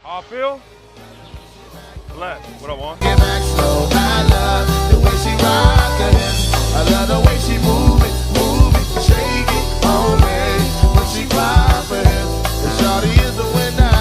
How I feel? Blessed. What I want? Get back slow. I love the way she rock her hips. I love the way she move it, shake it on me. When she cry for hips, the shawty is the winner.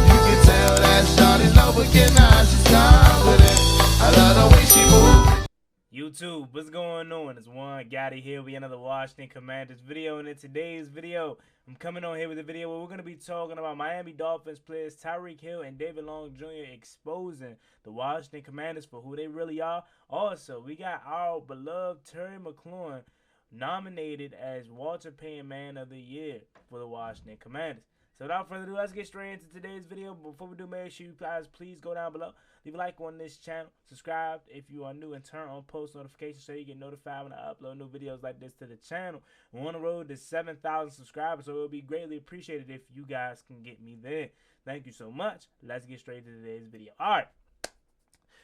You can tell that shawty's no beginner. She's confident. I love the way she move. YouTube, what's going on? It's Juan Gotti here with another Washington Commanders video, and in today's video, I'm coming on here with a video where we're going to be talking about Miami Dolphins players Tyreek Hill and David Long Jr. exposing the Washington Commanders for who they really are. Also, we got our beloved Terry McLaurin nominated as Walter Payton Man of the Year for the Washington Commanders. So without further ado, let's get straight into today's video. Before we do, make sure you guys please go down below, leave a like on this channel, subscribe if you are new, and turn on post notifications so you get notified when I upload new videos like this to the channel. We're on the road to 7,000 subscribers, so it would be greatly appreciated if you guys can get me there. Thank you so much. Let's get straight to today's video. All right.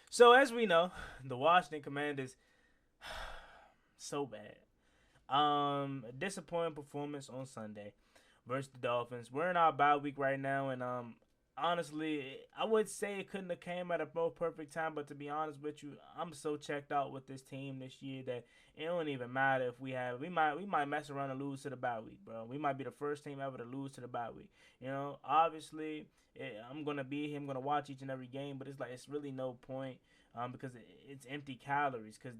So as we know, the Washington Commanders, so bad. A disappointing performance on Sunday versus the Dolphins. We're in our bye week right now, and honestly, I would say it couldn't have came at a more perfect time, but to be honest with you, I'm so checked out with this team this year that it don't even matter if we might mess around and lose to the bye week, bro. We might be the first team ever to lose to the bye week. You know, obviously, I'm gonna be here, I'm gonna watch each and every game, but it's really no point. Because it's empty calories, because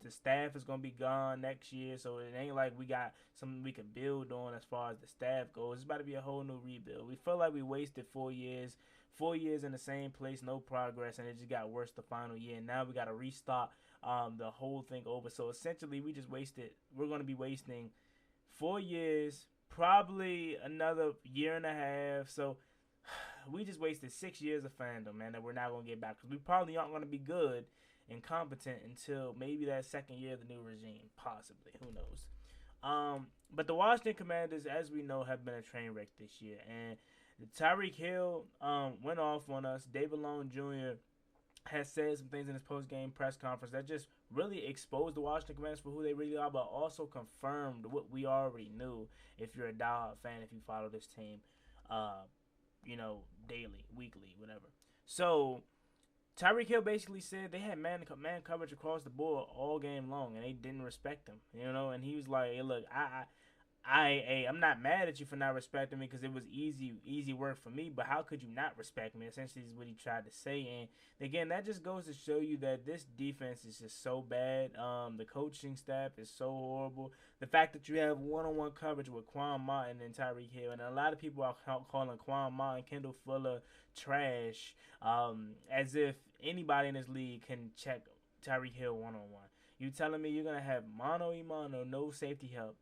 the staff is going to be gone next year, so it ain't like we got something we can build on as far as the staff goes. It's about to be a whole new rebuild. We felt like we wasted 4 years in the same place, no progress, and it just got worse the final year. And now we got to restart the whole thing over. So essentially, we're going to be wasting 4 years, probably another year and a half. So we just wasted 6 years of fandom, man, that we're not going to get back. Because we probably aren't going to be good and competent until maybe that second year of the new regime. Possibly. Who knows? But the Washington Commanders, as we know, have been a train wreck this year. And Tyreek Hill went off on us. David Long Jr. has said some things in his post-game press conference that just really exposed the Washington Commanders for who they really are, but also confirmed what we already knew if you're a diehard fan, if you follow this team. You know, daily, weekly, whatever. So Tyreek Hill basically said they had man coverage across the board all game long, and they didn't respect him. You know, and he was like, "Hey, look, I'm not mad at you for not respecting me because it was easy work for me, but how could you not respect me?" Essentially is what he tried to say. And again, that just goes to show you that this defense is just so bad. The coaching staff is so horrible. The fact that you have one-on-one coverage with Quan Martin and Tyreek Hill, and a lot of people are calling Quan Martin, Kendall Fuller trash, as if anybody in this league can check Tyreek Hill one-on-one. You telling me you're going to have mano-a-mano, no safety help?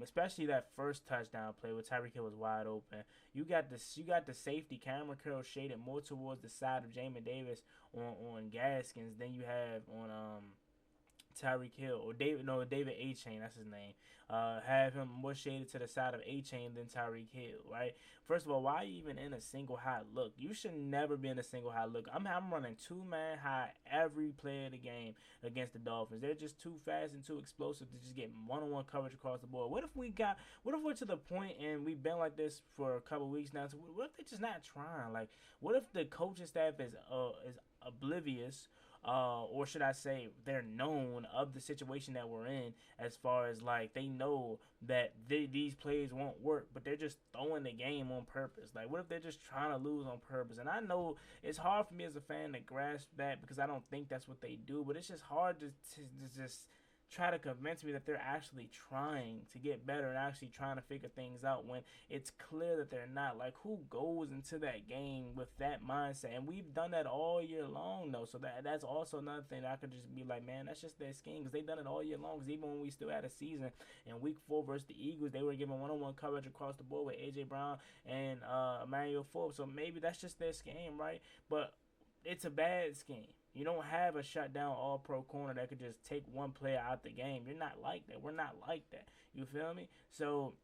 Especially that first touchdown play where Tyreek Hill was wide open. You got the safety Cameron Curl shaded more towards the side of Jamin Davis on Gaskins than you have on Tyreek Hill or David A-Chain, that's his name. Have him more shaded to the side of A-Chain than Tyreek Hill, right? First of all, why are you even in a single high look? You should never be in a single high look. I'm running two-man high every play of the game against the Dolphins. They're just too fast and too explosive to just get one-on-one coverage across the board. What if we're to the point and we've been like this for a couple weeks now? So what if they're just not trying? Like, what if the coaching staff is oblivious? Or should I say they're known of the situation that we're in, as far as like they know that these plays won't work, but they're just throwing the game on purpose. Like, what if they're just trying to lose on purpose? And I know it's hard for me as a fan to grasp that because I don't think that's what they do, but it's just hard to just try to convince me that they're actually trying to get better and actually trying to figure things out when it's clear that they're not. Like, who goes into that game with that mindset? And we've done that all year long, though. So that's also another thing that I could just be like, man, that's just their scheme, because they've done it all year long. Because even when we still had a season in Week 4 versus the Eagles, they were giving one-on-one coverage across the board with A.J. Brown and Emmanuel Forbes. So maybe that's just their scheme, right? But it's a bad scheme. You don't have a shutdown all-pro corner that could just take one player out the game. You're not like that. We're not like that. You feel me? So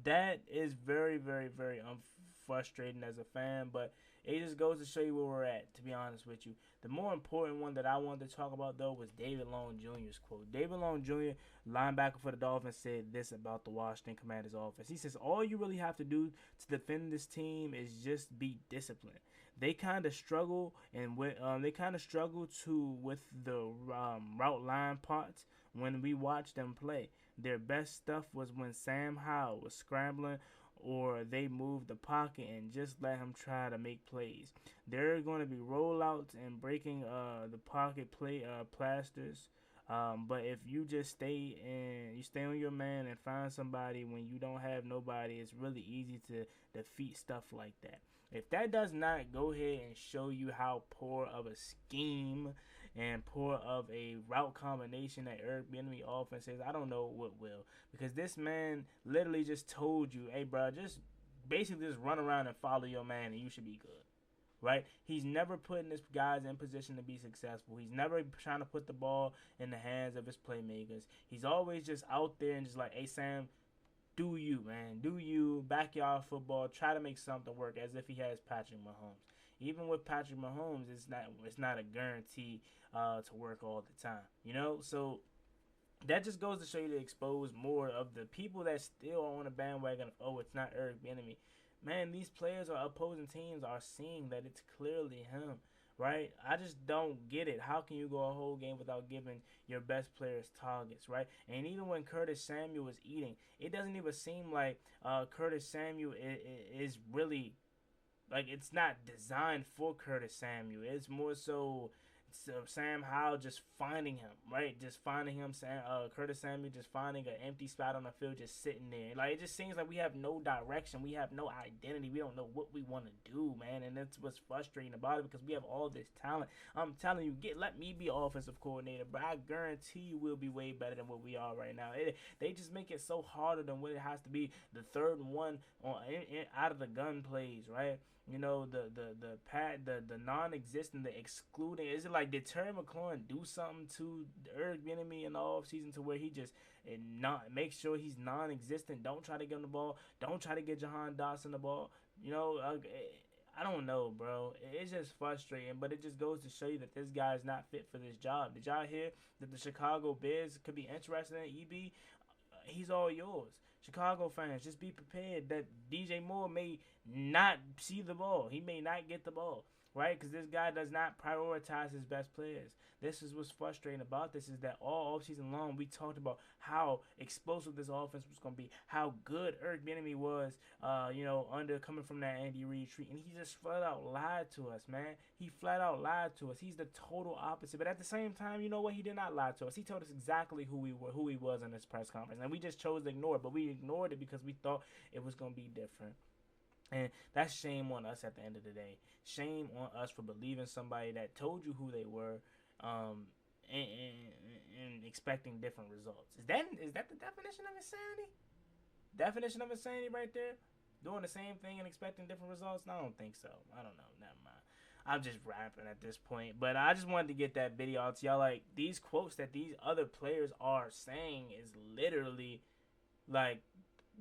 that is very, very, very frustrating as a fan, but it just goes to show you where we're at, to be honest with you. The more important one that I wanted to talk about, though, was David Long Jr.'s quote. David Long Jr., linebacker for the Dolphins, said this about the Washington Commanders offense. He says, all you really have to do to defend this team is just be disciplined. They kind of struggle with the route line parts when we watch them play. Their best stuff was when Sam Howell was scrambling or they moved the pocket and just let him try to make plays. There are going to be rollouts and breaking the pocket plasters. But if you just stay on your man and find somebody when you don't have nobody, it's really easy to defeat stuff like that. If that does not go ahead and show you how poor of a scheme and poor of a route combination that Eric Bieniemy offense is, I don't know what will. Because this man literally just told you, hey, bro, just basically just run around and follow your man and you should be good. Right? He's never putting his guys in position to be successful. He's never trying to put the ball in the hands of his playmakers. He's always just out there and just like, hey, Sam, do you, man. Do you. Backyard football. Try to make something work as if he has Patrick Mahomes. Even with Patrick Mahomes, it's not a guarantee to work all the time. You know? So that just goes to show you to expose more of the people that still are on the bandwagon of, oh, it's not Eric Bieniemy. Man, these players or opposing teams are seeing that it's clearly him, right? I just don't get it. How can you go a whole game without giving your best players targets, right? And even when Curtis Samuel was eating, it doesn't even seem like Curtis Samuel is really, like, it's not designed for Curtis Samuel. It's more so Sam Howell just finding him, right? Just finding him, Curtis Samuel just finding an empty spot on the field, just sitting there. Like, it just seems like we have no direction. We have no identity. We don't know what we want to do, man. And that's what's frustrating about it because we have all this talent. I'm telling you, let me be offensive coordinator, but I guarantee you we'll be way better than what we are right now. They just make it so harder than what it has to be. The third and one out of the gun plays, right? You know, the non-existent, the excluding. Is it like, did Terry McLaurin do something to Eric Bieniemy in the offseason to where he just not make sure he's non-existent? Don't try to get him the ball. Don't try to get Jahan Dotson the ball. You know, I don't know, bro. It's just frustrating, but it just goes to show you that this guy is not fit for this job. Did y'all hear that the Chicago Bears could be interested in EB? He's all yours. Chicago fans, just be prepared that DJ Moore may not see the ball. He may not get the ball, right? Because this guy does not prioritize his best players. This is what's frustrating about this, is that all offseason long we talked about how explosive this offense was going to be, how good Eric Bieniemy was, under coming from that Andy Reid tree. And he just flat out lied to us, man. He flat out lied to us. He's the total opposite. But at the same time, you know what? He did not lie to us. He told us exactly who he was in this press conference. And we just chose to ignore it. But we ignored it because we thought it was going to be different. And that's shame on us at the end of the day. Shame on us for believing somebody that told you who they were, and expecting different results. Is that the definition of insanity? Definition of insanity right there? Doing the same thing and expecting different results? No, I don't think so. I don't know. Never mind. I'm just rapping at this point. But I just wanted to get that video out to y'all. Like, these quotes that these other players are saying is literally like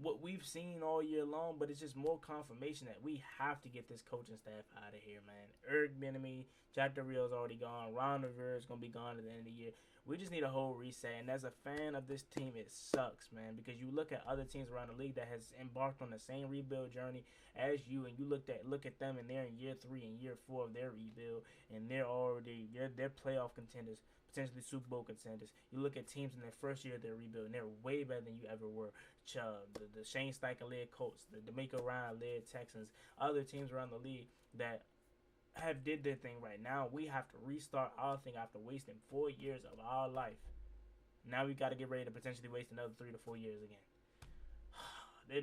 what we've seen all year long, but it's just more confirmation that we have to get this coaching staff out of here, man. Eric Bieniemy, Jack Del Rio's already gone. Ron Rivera is going to be gone at the end of the year. We just need a whole reset, and as a fan of this team, it sucks, man, because you look at other teams around the league that has embarked on the same rebuild journey as you, and you look at them, and they're in year 3 and year 4 of their rebuild, and they're playoff contenders, potentially Super Bowl contenders. You look at teams in their first year of their rebuild, and they're way better than you ever were. The Shane Steichen-led Colts, the D'Amico Ryan-led Texans, other teams around the league that have did their thing right now. We have to restart our thing after wasting 4 years of our life. Now we got to get ready to potentially waste another 3 to 4 years again.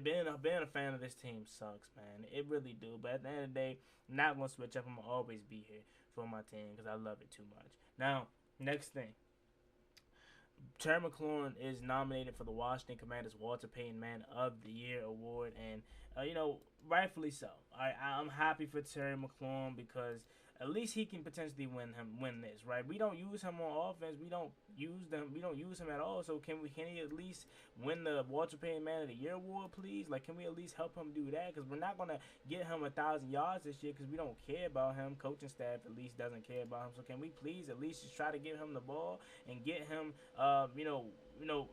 Being a fan of this team sucks, man. It really do. But at the end of the day, I'm not going to switch up. I'm going to always be here for my team because I love it too much. Now, next thing. Terry McLaurin is nominated for the Washington Commanders Walter Payton Man of the Year award, and Rightfully so. I'm happy for Terry McLaurin because at least he can potentially win this, right? We don't use him on offense. We don't use him at all. So can he at least win the Walter Payton Man of the Year award, please? Like, can we at least help him do that? Because we're not gonna get him 1,000 yards this year because we don't care about him. Coaching staff at least doesn't care about him. So can we please at least just try to give him the ball and get him,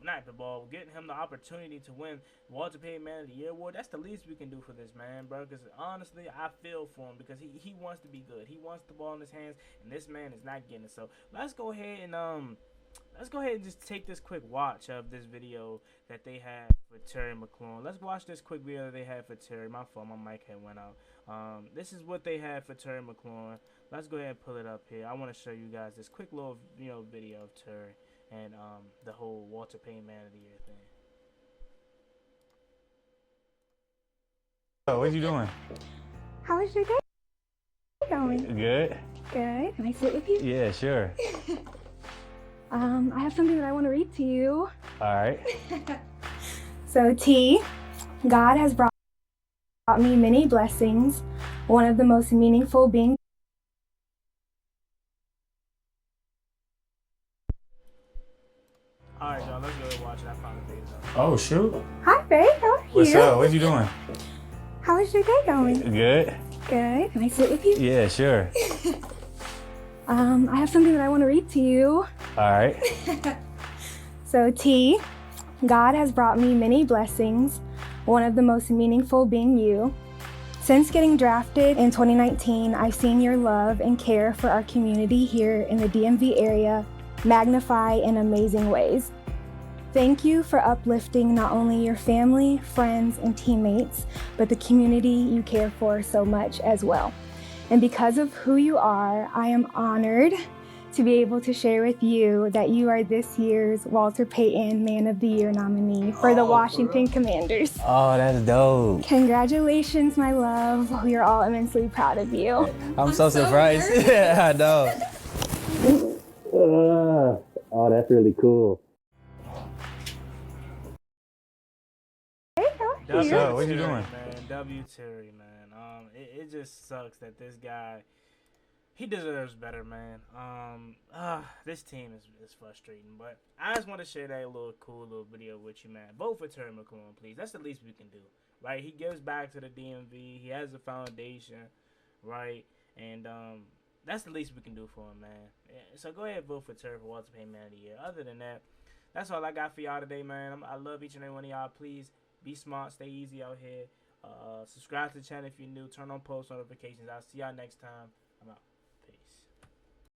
not the ball, getting him the opportunity to win Walter Payton Man of the Year award? That's the least we can do for this man, bro. Because honestly, I feel for him because he wants to be good. He wants the ball in his hands, and this man is not getting it. So let's go ahead and just take this quick watch of this video that they had for Terry McLaurin. Let's watch this quick video that they had for Terry. My fault, my mic had went out. This is what they had for Terry McLaurin. Let's go ahead and pull it up here. I want to show you guys this quick little video of Terry and the whole Walter Payton Man of the Year thing. Oh, what you doing? How was your day going? Good. Good. Can I sit with you? Yeah, sure. I have something that I want to read to you. All right. So, T, God has brought me many blessings. One of the most meaningful being. All right, y'all. Let's go and watch it. I found the video. Oh, shoot. Hi, babe. How are you? What's up? What you doing? How was your day going? Good. Good. Can I sit with you? Yeah, sure. I have something that I want to read to you. All right. So, T, God has brought me many blessings. One of the most meaningful being you. Since getting drafted in 2019, I've seen your love and care for our community here in the DMV area magnify in amazing ways. Thank you for uplifting not only your family, friends, and teammates, but the community you care for so much as well. And because of who you are, I am honored to be able to share with you that you are this year's Walter Payton Man of the Year nominee for the Washington Commanders. Oh, that's dope. Congratulations, my love. We are all immensely proud of you. I'm so surprised. Yeah, I know. Oh, that's really cool. W So, what you Terry, doing? Man, W Terry, man. It just sucks that this guy, he deserves better, man. This team is frustrating, but I just want to share that cool little video with you, man. Vote for Terry McLaurin, please. That's the least we can do, right? He gives back to the DMV. He has a foundation, right? And that's the least we can do for him, man. Yeah, so go ahead and vote for Terry for Walter Payton Man of the Year. Other than that, that's all I got for y'all today, man. I love each and every one of y'all. Please be smart, stay easy out here. Subscribe to the channel if you're new. Turn on post notifications. I'll see y'all next time. I'm out.